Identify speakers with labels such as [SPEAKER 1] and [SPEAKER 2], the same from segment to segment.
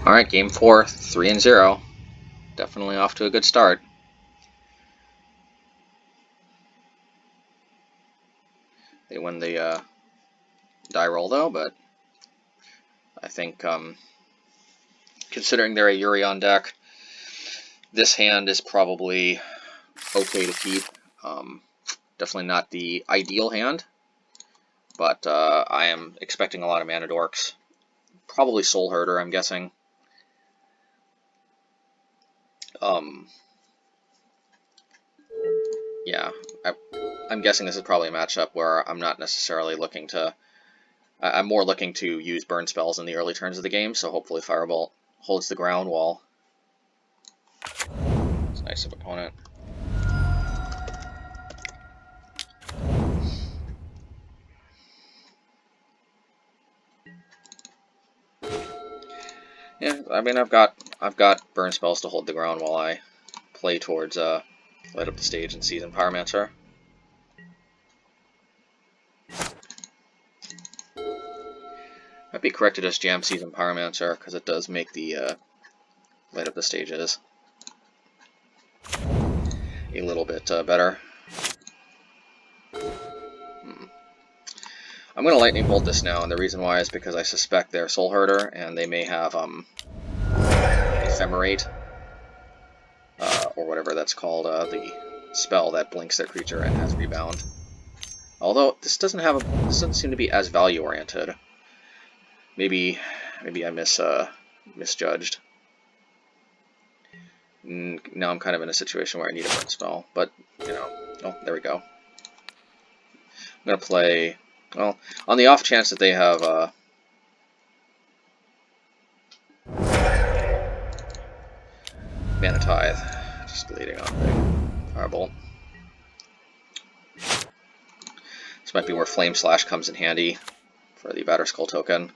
[SPEAKER 1] Alright, game 4, 3-0. Definitely off to a good start. They win the die roll though, but I think considering they're a Yorion deck, this hand is probably okay to keep. Definitely not the ideal hand, but I am expecting a lot of mana dorks. Probably Soul Herder, I'm guessing. Yeah, I'm guessing this is probably a matchup where I'm not necessarily looking to... I'm more looking to use burn spells in the early turns of the game, so hopefully Firebolt holds the ground while... It's nice of opponent. Yeah, I mean I've got burn spells to hold the ground while I play towards Light Up the Stage and Season Pyromancer. Might be correct to just jam Season Pyromancer because it does make the Light Up the Stages a little bit better. I'm going to Lightning Bolt this now, and the reason why is because I suspect they're Soul Herder, and they may have Ephemerate, or whatever that's called, the spell that blinks their creature and has Rebound. Although this doesn't seem to be as value oriented. Maybe I misjudged. Now I'm kind of in a situation where I need a burn spell, but you know, oh, there we go. I'm gonna play. Well, on the off chance that they have Mana Tithe, just leading on big Firebolt. This might be where Flame Slash comes in handy for the Batterskull token.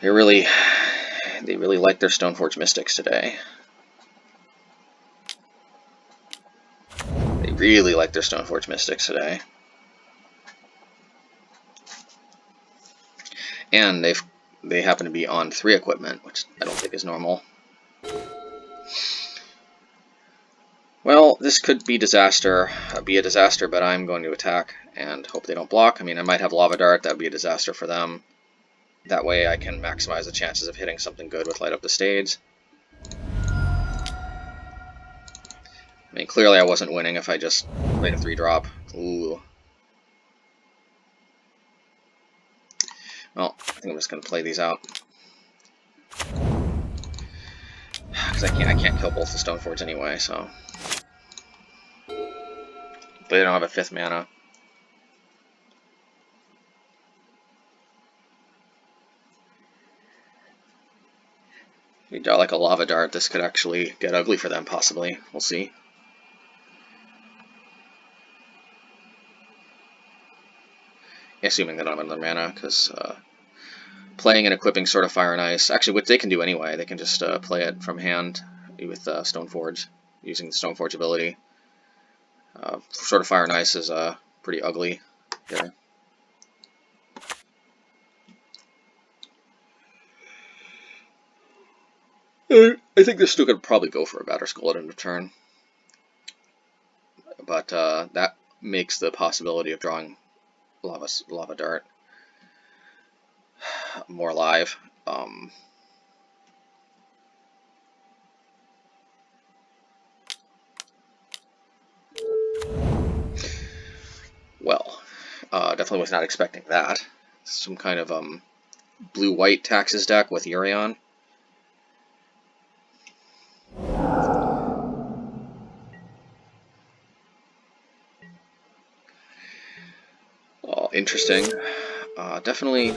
[SPEAKER 1] They really like their Stoneforge Mystics today. They really like their Stoneforge Mystics today. And they happen to be on 3 equipment, which I don't think is normal. Well, this could be a disaster, but I'm going to attack and hope they don't block. I mean, I might have Lava Dart, that would be a disaster for them. That way I can maximize the chances of hitting something good with Light Up the Stage. I mean, clearly I wasn't winning if I just played a 3-drop. Ooh. Well, I think I'm just going to play these out. Because I can't kill both the Stoneforge anyway, so... But they don't have a 5th mana. If you draw like a Lava Dart, this could actually get ugly for them, possibly. We'll see. Assuming they don't have another mana, because playing and equipping Sword of Fire and Ice, actually, which they can do anyway, they can just play it from hand with Stoneforge, using the Stoneforge ability. Sword of Fire and Ice is pretty ugly here. I think this still could probably go for a Batterskull at end of turn, but that makes the possibility of drawing Lava Dart more alive. Well, definitely was not expecting that. Some kind of blue-white taxes deck with Yorion. Oh, interesting. Definitely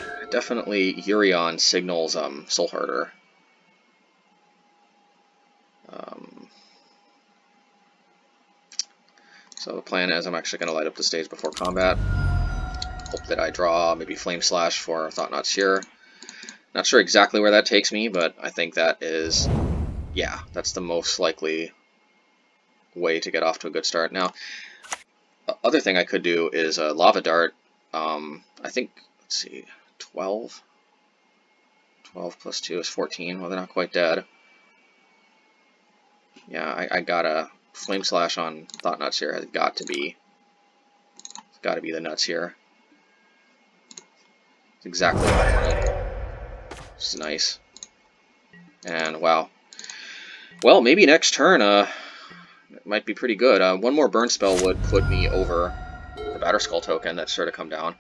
[SPEAKER 1] Yorion signals Soul Herder. So the plan is I'm actually going to Light Up the Stage before combat. Hope that I draw maybe Flame Slash for Thought-Knot Seer. Not sure exactly where that takes me, but I think that is, yeah, that's the most likely way to get off to a good start. Now, other thing I could do is Lava Dart. I think let's see, 12? 12 plus 2 is 14. Well, they're not quite dead. Yeah, I got a Flame Slash on Thought Nuts here. It's got to be the nuts here. It's exactly what I wanted. This is nice. And wow. Well, maybe next turn, it might be pretty good. One more burn spell would put me over the Batterskull token that's sure to come down.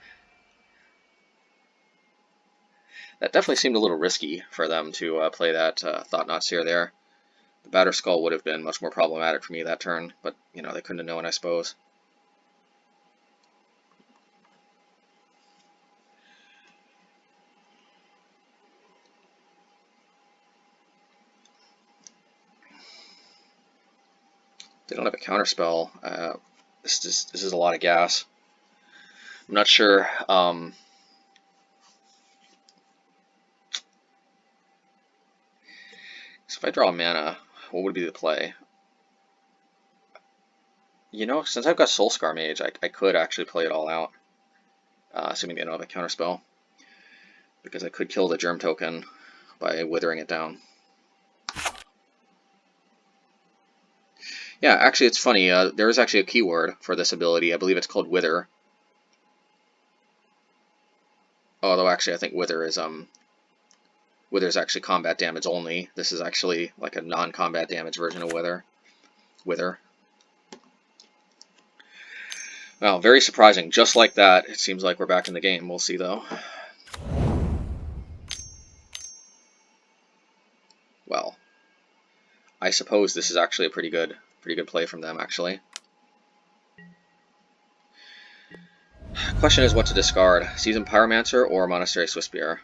[SPEAKER 1] That definitely seemed a little risky for them to play that Thought Knot Seer there. The Batterskull would have been much more problematic for me that turn, but, you know, they couldn't have known, I suppose. They don't have a counterspell. This is a lot of gas. I'm not sure. So if I draw a mana, what would be the play? You know, since I've got Soulscar Mage, I could actually play it all out, assuming they don't have a counterspell, because I could kill the Germ token by withering it down. Yeah, actually, it's funny. There is actually a keyword for this ability. I believe it's called Wither. Although, actually, I think Wither is Wither's actually combat damage only. This is actually like a non-combat damage version of Wither. Well, very surprising. Just like that, it seems like we're back in the game. We'll see, though. Well, I suppose this is actually a pretty good play from them, actually. Question is what to discard: Seasoned Pyromancer or Monastery Swiftspear?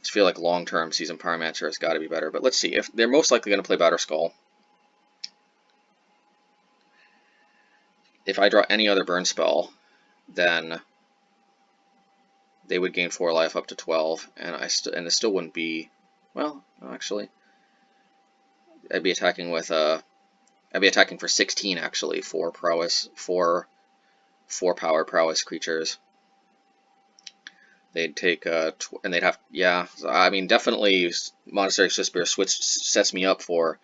[SPEAKER 1] I feel like long-term Seasoned Pyromancer has got to be better, but let's see. If they're most likely going to play Batterskull. If I draw any other burn spell, then they would gain 4 life up to 12, and it still wouldn't be. Well, actually, I'd be attacking with I'd be attacking for 16 actually for prowess, 4 power prowess creatures. They'd take and they'd have, yeah. I mean, definitely Monastery Swiftspear sets me up for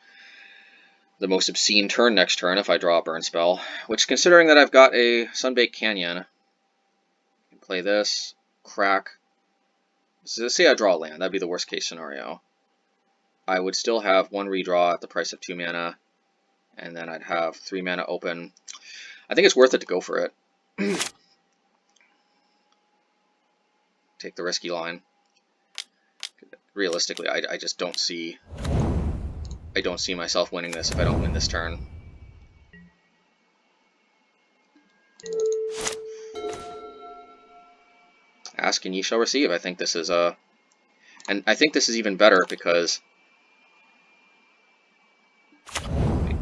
[SPEAKER 1] the most obscene turn next turn if I draw a burn spell. Which, considering that I've got a Sunbaked Canyon, I can play this, crack. So say I draw a land, that'd be the worst case scenario. I would still have 1 redraw at the price of 2 mana, and then I'd have 3 mana open. I think it's worth it to go for it. Take the risky line. Realistically, I just don't see. I don't see myself winning this if I don't win this turn. Ask and ye shall receive. I think this is and I think this is even better because,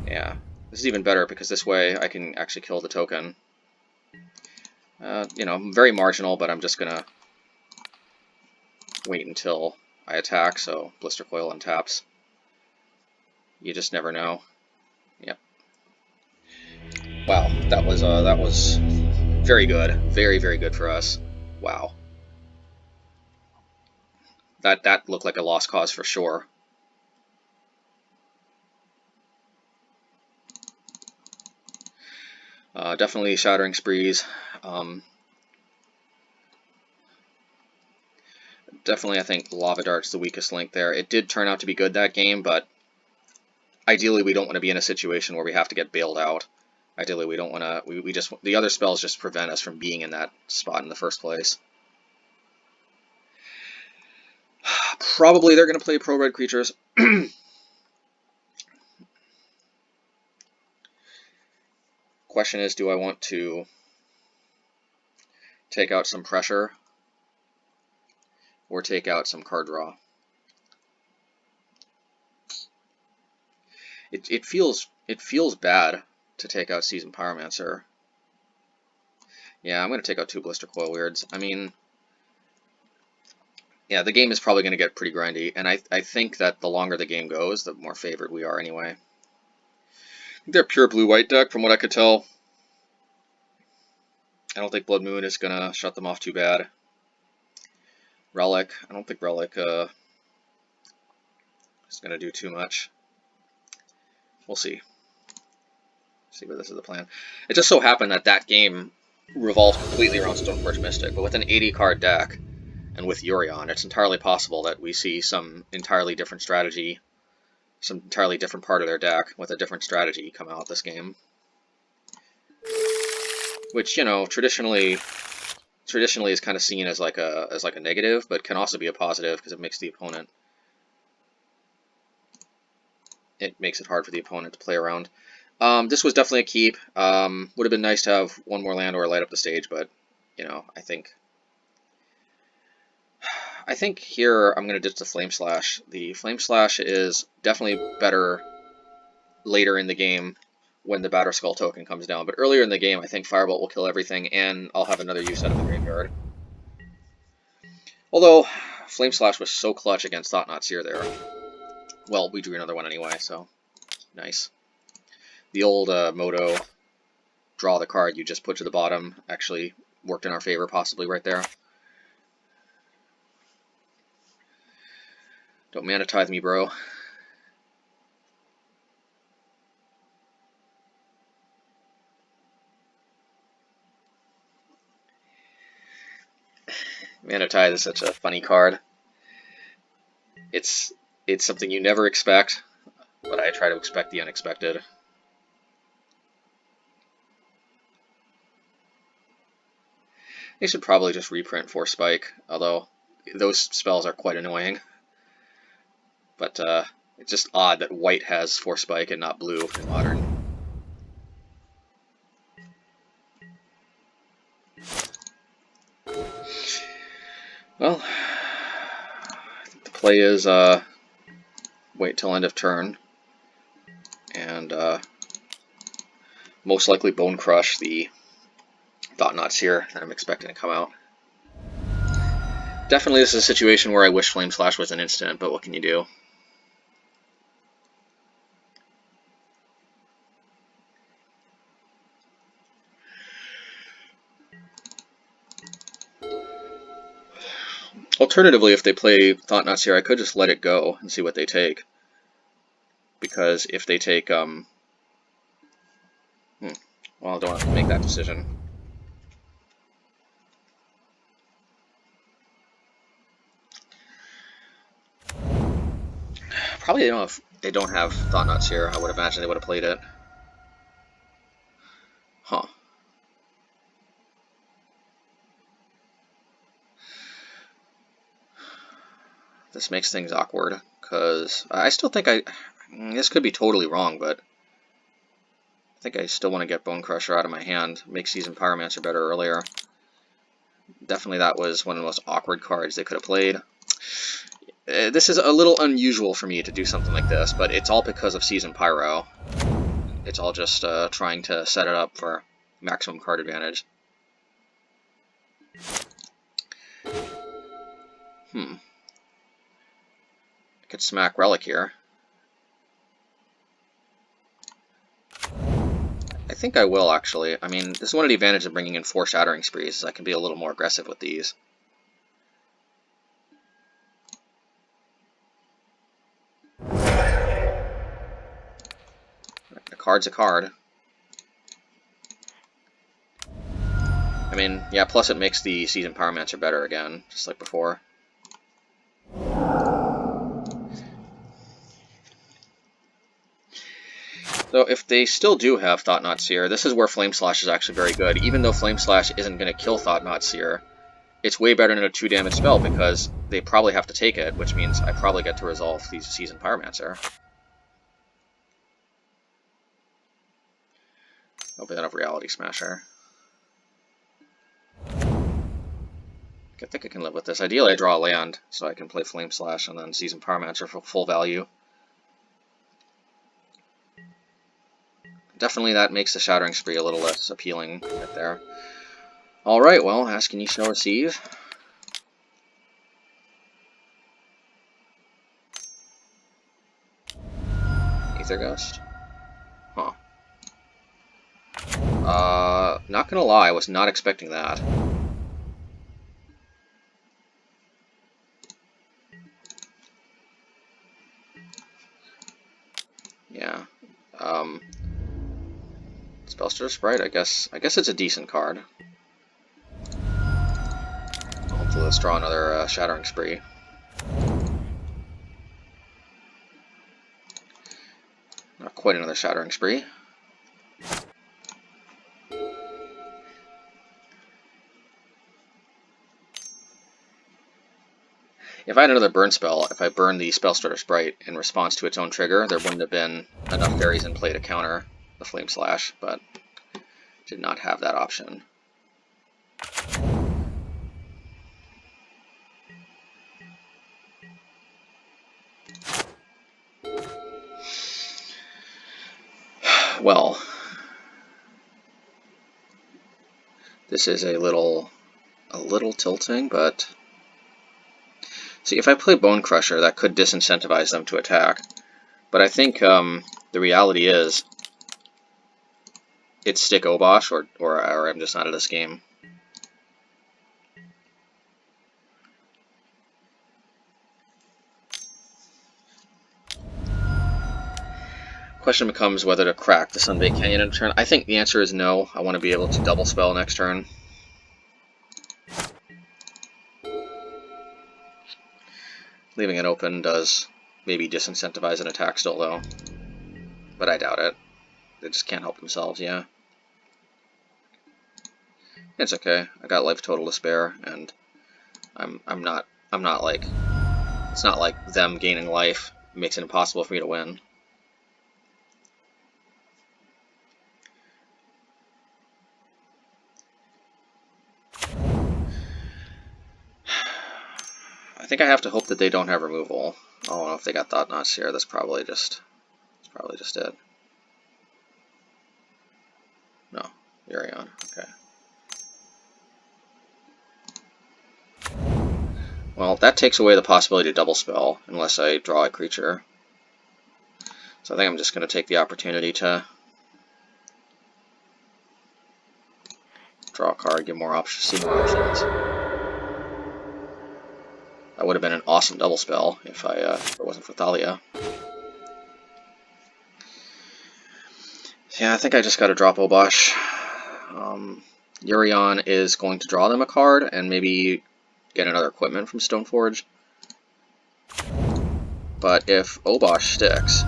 [SPEAKER 1] yeah, this is even better because this way I can actually kill the token. You know, very marginal, but I'm just gonna wait until I attack. So Blister Coil untaps. You just never know. Yep. Wow, that was very good, very good for us. Wow. That looked like a lost cause for sure. Definitely Shattering Sprees. Definitely, I think Lava Dart's the weakest link there. It did turn out to be good that game, but ideally we don't want to be in a situation where we have to get bailed out. Ideally, we don't want to. We just, the other spells just prevent us from being in that spot in the first place. Probably they're going to play pro-red creatures. Question is, do I want to take out some pressure or take out some card draw? It feels bad to take out Seasoned Pyromancer. Yeah, I'm going to take out 2 Blister Coil Weirds. I mean, yeah, the game is probably going to get pretty grindy, and I think that the longer the game goes, the more favored we are anyway. I think they're pure blue-white deck, from what I could tell. I don't think Blood Moon is gonna shut them off too bad. Relic, I don't think Relic is gonna do too much. We'll see. See where this is the plan. It just so happened that that game revolved completely around Stoneforge Mystic, but with an 80 card deck and with Yorion, it's entirely possible that we see some entirely different strategy, some entirely different part of their deck with a different strategy come out this game. Which, you know, traditionally is kind of seen as like a negative, but can also be a positive because it makes the opponent, it makes it hard for the opponent to play around. This was definitely a keep. Would have been nice to have one more land or light up the stage, but you know, I think here I'm going to ditch the Flame Slash. The Flame Slash is definitely better later in the game when the Batterskull token comes down, but earlier in the game I think Firebolt will kill everything, and I'll have another use out of the graveyard. Although, Flame Slash was so clutch against Thought-Knot Seer there. Well, we drew another one anyway, so nice. The old Moto, draw the card you just put to the bottom, actually worked in our favor possibly right there. Don't Mana Tithe me, bro. Mana Tithe is such a funny card. It's something you never expect, but I try to expect the unexpected. They should probably just reprint Force Spike, although those spells are quite annoying. But it's just odd that white has Force Spike and not blue in Modern. Well, I think the play is wait till end of turn, and most likely Bone Crush the Thought-Knot Seer that I'm expecting to come out. Definitely this is a situation where I wish Flame Slash was an instant, but what can you do? Alternatively, if they play Thought-Knot Seer, I could just let it go and see what they take. Because if they take, well, I don't have to make that decision. Probably they don't have Thought-Knot Seer. I would imagine they would have played it. Huh. This makes things awkward, because I still think this could be totally wrong, but I think I still want to get Bone Crusher out of my hand, make Seasoned Pyromancer better earlier. Definitely that was one of the most awkward cards they could have played. This is a little unusual for me to do something like this, but it's all because of Seasoned Pyro. It's all just trying to set it up for maximum card advantage. I could smack Relic here. I think I will, actually. I mean, this is one of the advantages of bringing in 4 Shattering Sprees, is I can be a little more aggressive with these. A card's a card. I mean, yeah, plus it makes the Seasoned Pyromancer better again, just like before. So if they still do have Thought-Knot Seer, this is where Flame Slash is actually very good. Even though Flame Slash isn't going to kill Thought-Knot Seer, it's way better than a 2 damage spell because they probably have to take it, which means I probably get to resolve the Seasoned Pyromancer. Hopefully not have Reality Smasher. I think I can live with this. Ideally I draw a land, so I can play Flame Slash and then Seasoned Pyromancer for full value. Definitely that makes the Shattering Spree a little less appealing right there. Alright, well, asking you shall receive. Aether Gust? Huh. not gonna lie, I was not expecting that. Yeah. Spellster Sprite, I guess it's a decent card. Hopefully let's draw another Shattering Spree. Not quite another Shattering Spree. If I had another burn spell, if I burned the Spellstarter Sprite in response to its own trigger, there wouldn't have been enough fairies in play to counter the Flame Slash, but did not have that option. Well, this is a little tilting, but see, if I play Bone Crusher, that could disincentivize them to attack. But I think the reality is it's stick Obosh, or I'm just not at this game. Question becomes whether to crack the Sunbaked Canyon in turn. I think the answer is no. I want to be able to double spell next turn. Leaving it open does maybe disincentivize an attack still, though. But I doubt it. They just can't help themselves, yeah. It's okay. I got life total to spare, and I'm not like, it's not like them gaining life makes it impossible for me to win. I think I have to hope that they don't have removal. I don't know if they got Thought Knots here. That's probably just it. No, Yorion. Okay. Well, that takes away the possibility to double spell unless I draw a creature. So I think I'm just going to take the opportunity to draw a card, get more options, see more options. That would have been an awesome double spell if it wasn't for Thalia. Yeah, I think I just got to drop Obosh. Yorion is going to draw them a card and maybe get another equipment from Stoneforge. But if Obosh sticks,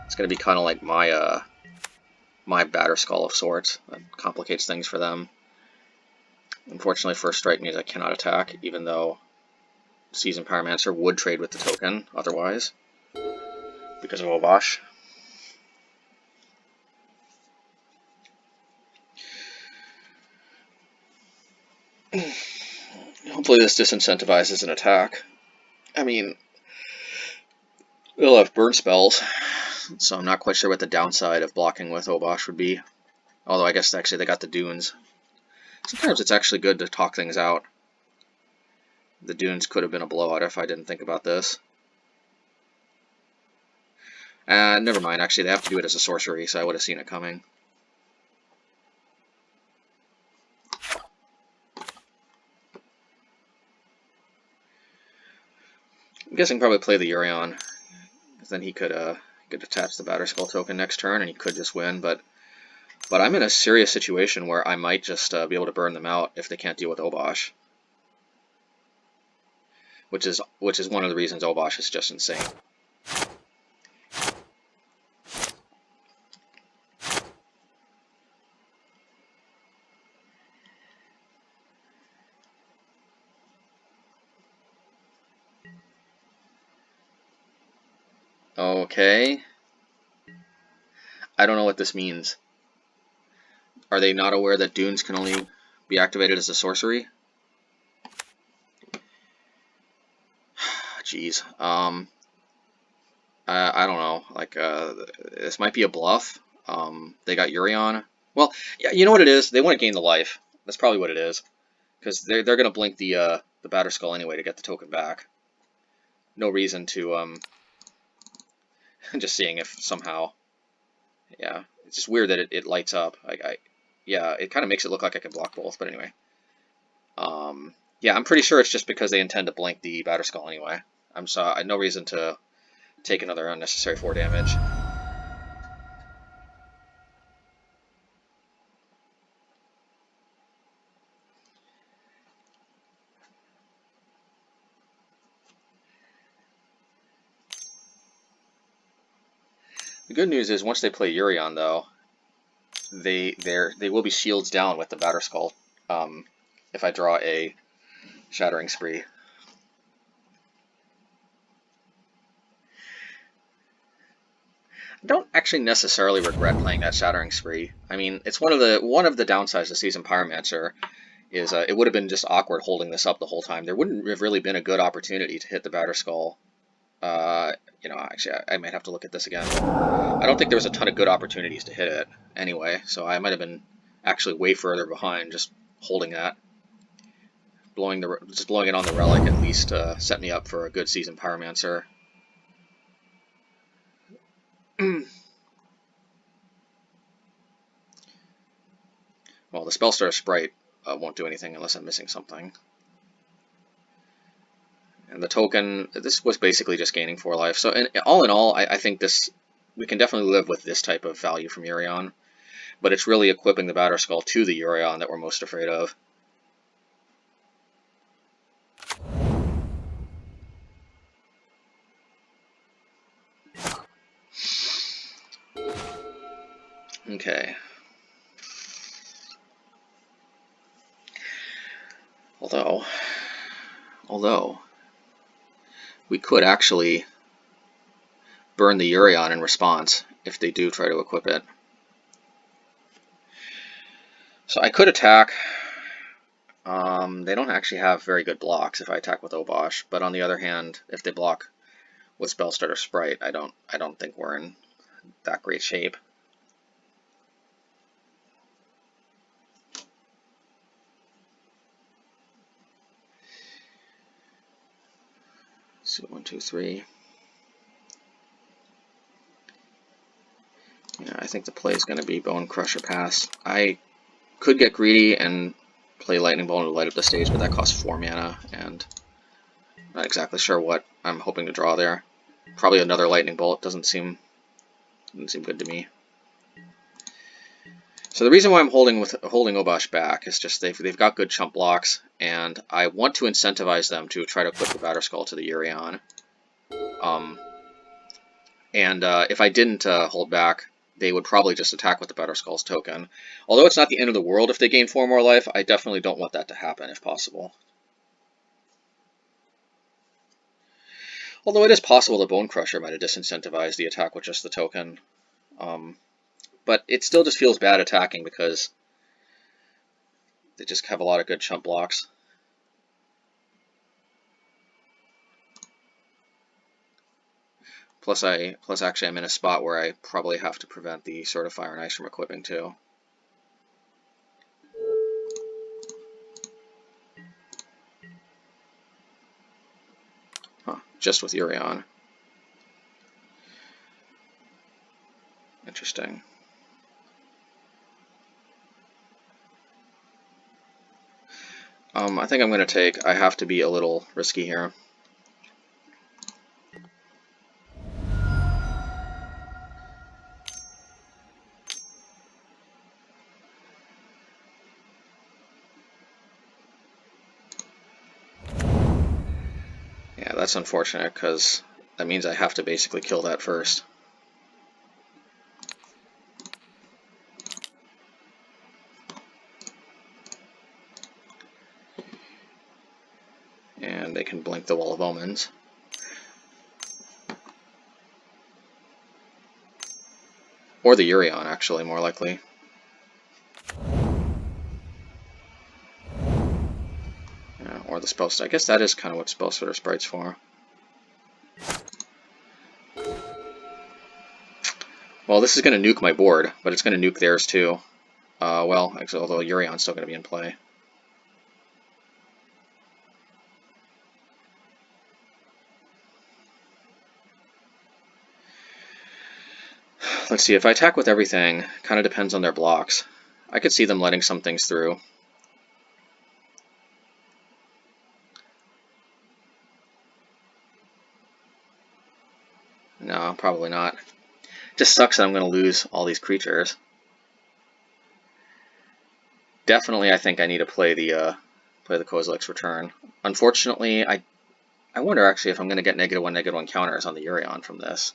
[SPEAKER 1] it's going to be kind of like my Batterskull of sorts. That complicates things for them. Unfortunately, First Strike means I cannot attack, even though Seasoned Pyromancer would trade with the token otherwise, because of Obosh. Hopefully this disincentivizes an attack. I mean, they'll have burn spells, so I'm not quite sure what the downside of blocking with Obosh would be. Although I guess actually they got the Dunes. Sometimes it's actually good to talk things out. The Dunes could have been a blowout if I didn't think about this. Never mind, actually they have to do it as a sorcery, so I would have seen it coming. I'm guessing probably play the Yorion, because then he could attach the Batterskull token next turn, and he could just win. But I'm in a serious situation where I might just be able to burn them out if they can't deal with Obosh, which is one of the reasons Obosh is just insane. Okay. I don't know what this means. Are they not aware that Dunes can only be activated as a sorcery? Jeez. I don't know. Like, this might be a bluff. They got Yorion. Well, yeah, you know what it is? They want to gain the life. That's probably what it is. Because they're going to blink the Batterskull anyway to get the token back. No reason to, just seeing if somehow, yeah. It's just weird that it lights up. Yeah, it kind of makes it look like I can block both, but anyway. Yeah, I'm pretty sure it's just because they intend to blink the Batterskull anyway. I had no reason to take another unnecessary 4 damage. The good news is once they play Yorion, though, they will be shields down with the Batterskull. If I draw a Shattering Spree. I don't actually necessarily regret playing that Shattering Spree. I mean, it's one of the downsides of Seasoned Pyromancer is it would have been just awkward holding this up the whole time. There wouldn't have really been a good opportunity to hit the Batterskull. You know, actually, I might have to look at this again. I don't think there was a ton of good opportunities to hit it anyway, so I might have been actually way further behind just holding that. Just blowing it on the Relic at least set me up for a good Seasoned Pyromancer. Well, the Spellstar Sprite won't do anything unless I'm missing something. And the token, this was basically just gaining 4 life. So all in all, I think we can definitely live with this type of value from Yorion. But it's really equipping the Batterskull to the Yorion that we're most afraid of. Okay. Although, we could actually burn the Yorion in response if they do try to equip it. So I could attack. They don't actually have very good blocks if I attack with Obosh, but on the other hand, if they block with Spellstarter Sprite, I don't think we're in that great shape. So 1, 2, 3. Yeah, I think the play is going to be Bone Crusher Pass. I could get greedy and play Lightning Bolt to light up the stage, but that costs 4 mana, and I'm not exactly sure what I'm hoping to draw there. Probably another Lightning Bolt. Doesn't seem good to me. So the reason why I'm holding Obosh back is just they've got good chump blocks, and I want to incentivize them to try to put the Batterskull to the Yorion. If I didn't hold back, they would probably just attack with the Batterskull's token. Although it's not the end of the world if they gain 4 more life, I definitely don't want that to happen if possible. Although it is possible the Bone Crusher might have disincentivized the attack with just the token. But it still just feels bad attacking because they just have a lot of good chump blocks. Plus actually I'm in a spot where I probably have to prevent the Sword of Fire and Ice from equipping too. Huh, just with Yorion. Interesting. I think I'm going to I have to be a little risky here. Yeah, that's unfortunate because that means I have to basically kill that first. And they can blink the Wall of Omens. Or the Yorion, actually, more likely. Yeah, or the Spellstar. I guess that is kind of what Spellstar Sprite's for. Well, this is going to nuke my board, but it's going to nuke theirs too. Well, actually, although Yorion's still going to be in play. Let's see, if I attack with everything, kind of depends on their blocks. I could see them letting some things through. No, probably not. Just sucks that I'm going to lose all these creatures. Definitely, I think I need to play the Kozilek's Return. Unfortunately, I wonder actually if I'm going to get -1/-1 counters on the Yorion from this.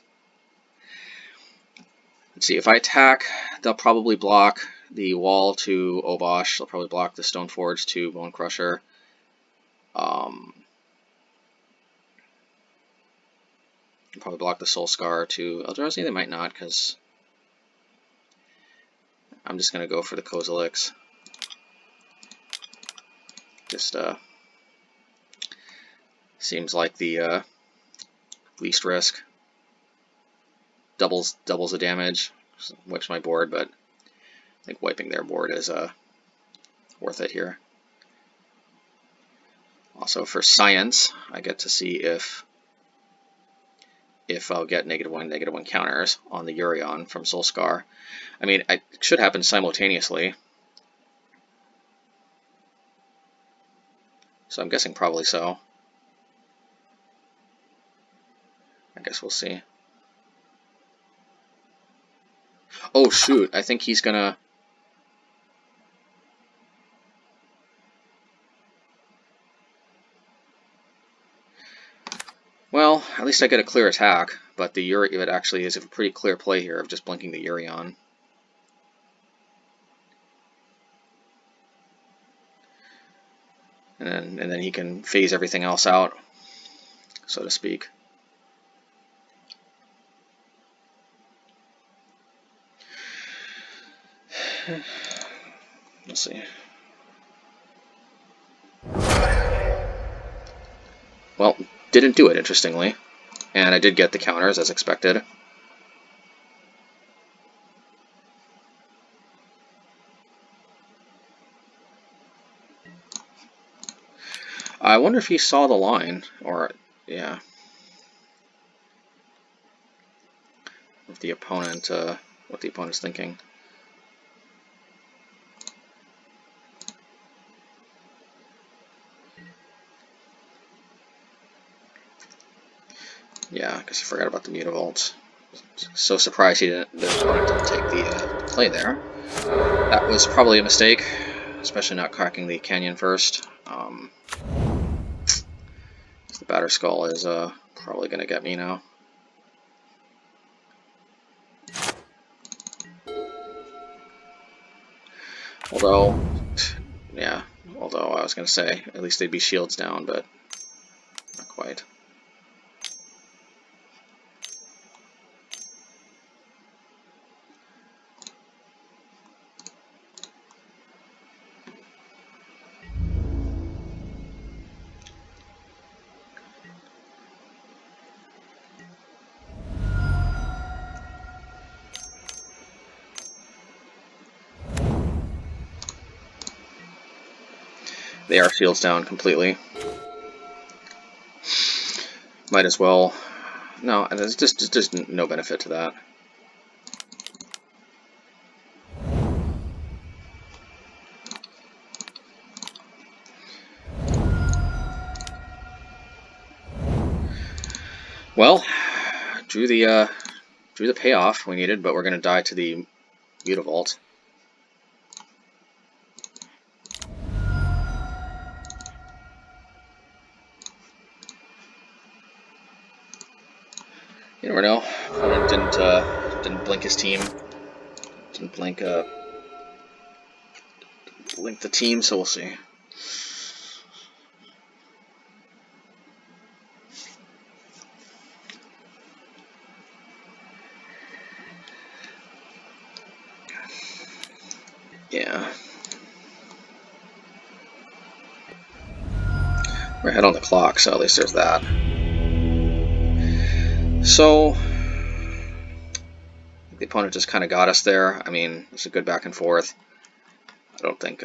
[SPEAKER 1] Let's see, if I attack, they'll probably block the wall to Obosh. They'll probably block the Stoneforge to Bone Crusher. Probably block the Soul Scar to Eldrazi. They might not, because I'm just going to go for the Kozilek's. Just seems like the least risk. Doubles the damage. Wipes my board, but I think wiping their board is worth it here. Also for science, I get to see if I'll get -1/-1 counters on the Yorion from Soulscar. I mean, it should happen simultaneously. So I'm guessing probably so. I guess we'll see. Oh shoot, I think he's gonna... Well, at least I get a clear attack, but the it actually is a pretty clear play here of just blinking the Yorion. And then he can phase everything else out, so to speak. Let's see. Well, didn't do it, interestingly. And I did get the counters as expected. I wonder if he saw the line, or, yeah. If the opponent, what the opponent's thinking. Yeah, I guess he forgot about the Mutavault. So surprised the opponent didn't take the play there. That was probably a mistake, especially not cracking the Canyon first. The Batterskull is probably going to get me now. Although I was going to say, at least they'd be shields down, but not quite. They are shields down completely. Might as well. No, there's just no benefit to that. Well, drew the payoff we needed, but we're going to die to the Mutavault. You never know. Opponent didn't blink his team. Didn't blink the team, so we'll see. Yeah. We're ahead on the clock, so at least there's that. So the opponent just kind of got us there. I mean, it's a good back and forth. I don't think,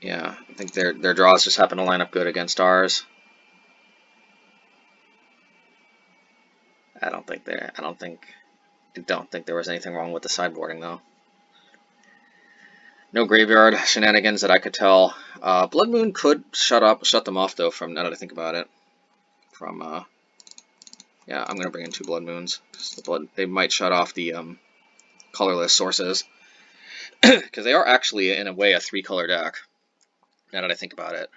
[SPEAKER 1] yeah, I think their draws just happen to line up good against ours. I don't think there was anything wrong with the sideboarding though. No graveyard shenanigans that I could tell. Blood Moon could shut them off though. From now that I think about it, yeah, I'm gonna bring in 2 Blood Moons. They might shut off the colorless sources because they are actually in a way a 3-color deck. Now that I think about it,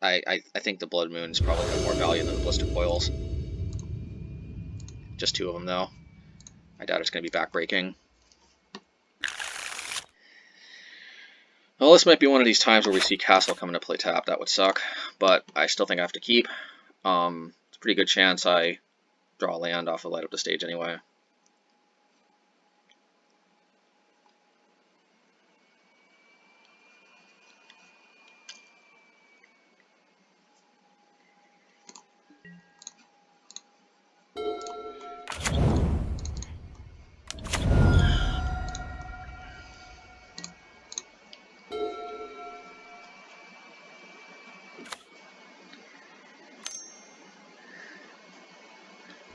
[SPEAKER 1] I think the Blood Moons probably have more value than the Blister Coils. Just 2 of them though. I doubt it's gonna be backbreaking. Well, this might be one of these times where we see Castle come into play tap. That would suck, but I still think I have to keep. It's a pretty good chance I draw a land off of Light Up the Stage anyway.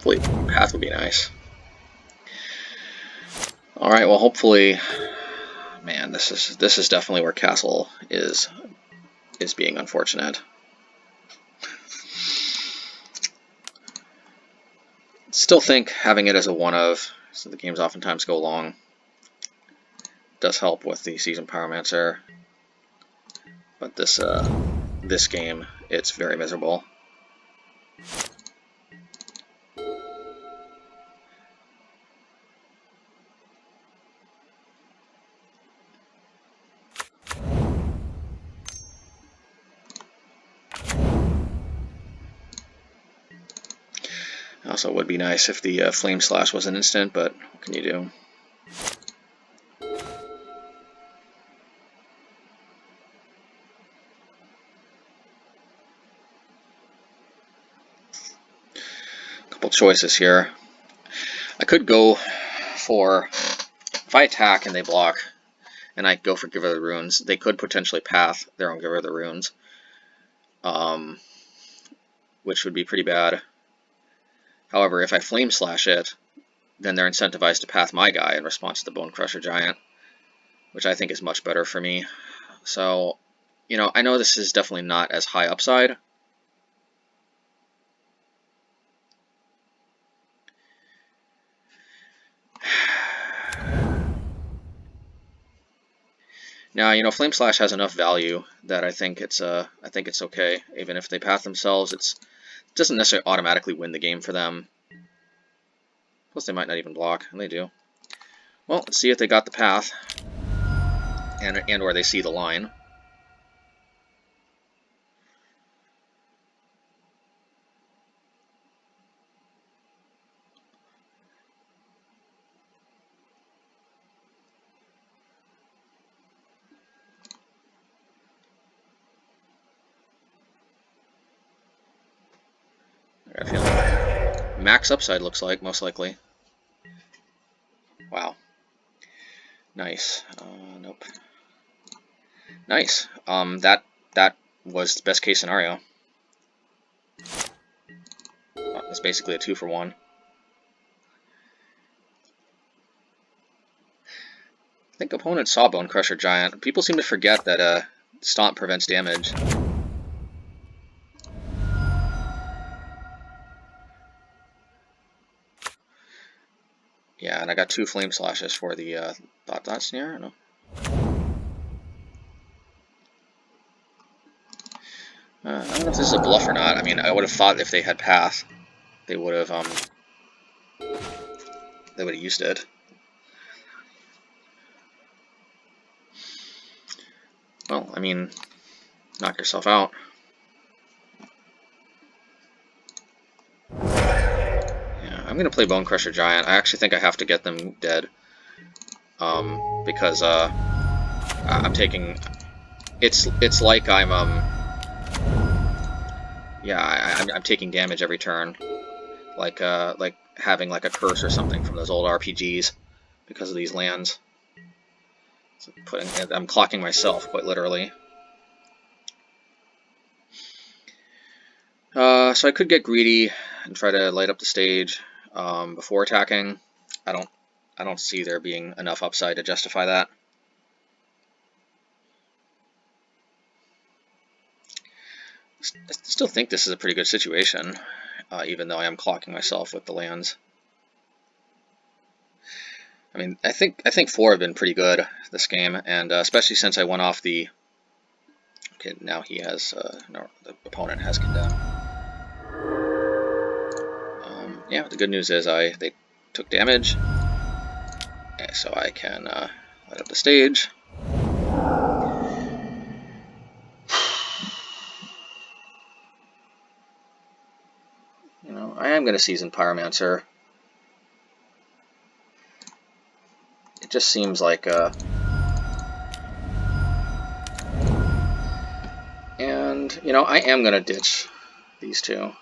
[SPEAKER 1] Hopefully, Path would be nice. All right. Well, hopefully, man, this is definitely where Castle is being unfortunate. Still think having it as a 1-of, so the games oftentimes go long, does help with the Seasoned Pyromancer. But this game, it's very miserable. Also, it would be nice if the Flame Slash was an instant, but what can you do? Couple choices here. I could go for, if I attack and they block, and I go for Giver of the Runes, they could potentially path their own Giver of the Runes, which would be pretty bad. However, if I Flame Slash it, then they're incentivized to path my guy in response to the Bone Crusher Giant, which I think is much better for me. So, you know, I know this is definitely not as high upside. Now, you know, Flame Slash has enough value that I think it's okay. Even if they path themselves, it doesn't necessarily automatically win the game for them. Plus, they might not even block, and they do. Well, let's see if they got the path, and or they see the line. I got a feeling. Max upside looks like, most likely. Wow. Nice. Nope. Nice. That was the best case scenario. It's basically a 2-for-1. I think opponents saw Bone Crusher Giant. People seem to forget that Stomp prevents damage. Yeah, and I got 2 Flame Slashes for the Thought Snare. No. I don't know if this is a bluff or not. I mean, I would have thought if they had Path, they would have used it. Well, I mean, knock yourself out. Yeah, I'm gonna play Bone Crusher Giant. I actually think I have to get them dead, because I'm taking. It's like I'm yeah, I'm taking damage every turn, like having like a curse or something from those old RPGs because of these lands. So I'm clocking myself quite literally. So I could get greedy and try to light up the stage before attacking. I don't see there being enough upside to justify that. I still think this is a pretty good situation, even though I am clocking myself with the lands. I mean, I think 4 have been pretty good this game, and especially since I went off the. Okay, now he has no, the opponent has condemned. Yeah, the good news is they took damage, so I can light up the stage. You know, I am going to season Pyromancer. It just seems like and you know, I am going to ditch these two.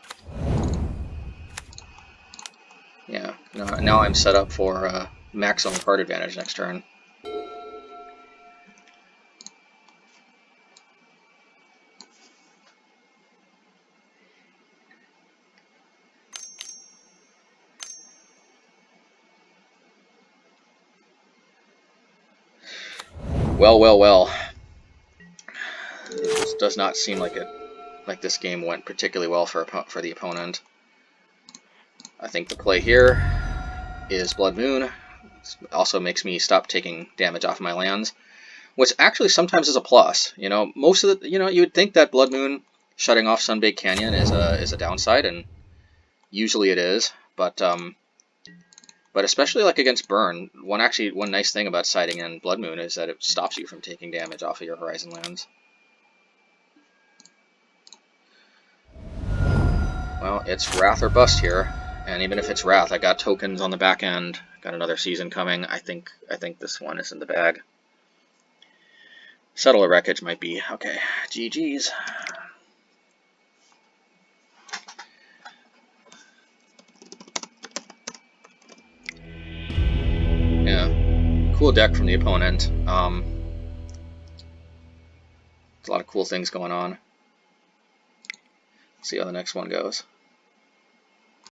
[SPEAKER 1] Yeah, now I'm set up for maximum card advantage next turn. Well. This does not seem like this game went particularly well for the opponent. I think the play here is Blood Moon. It also makes me stop taking damage off of my lands, which actually sometimes is a plus. You know, most of the, you know, you would think that Blood Moon shutting off Sunbaked Canyon is a downside, and usually it is, but especially like against Burn, one nice thing about siding in Blood Moon is that it stops you from taking damage off of your Horizon lands. Well, it's Wrath or Bust here, and even if it's Wrath, I got tokens on the back end, got another season coming. I think this one is in the bag. Settler Wreckage might be okay. GG's. Yeah, cool deck from the opponent. There's a lot of cool things going on. Let's see how the next one goes.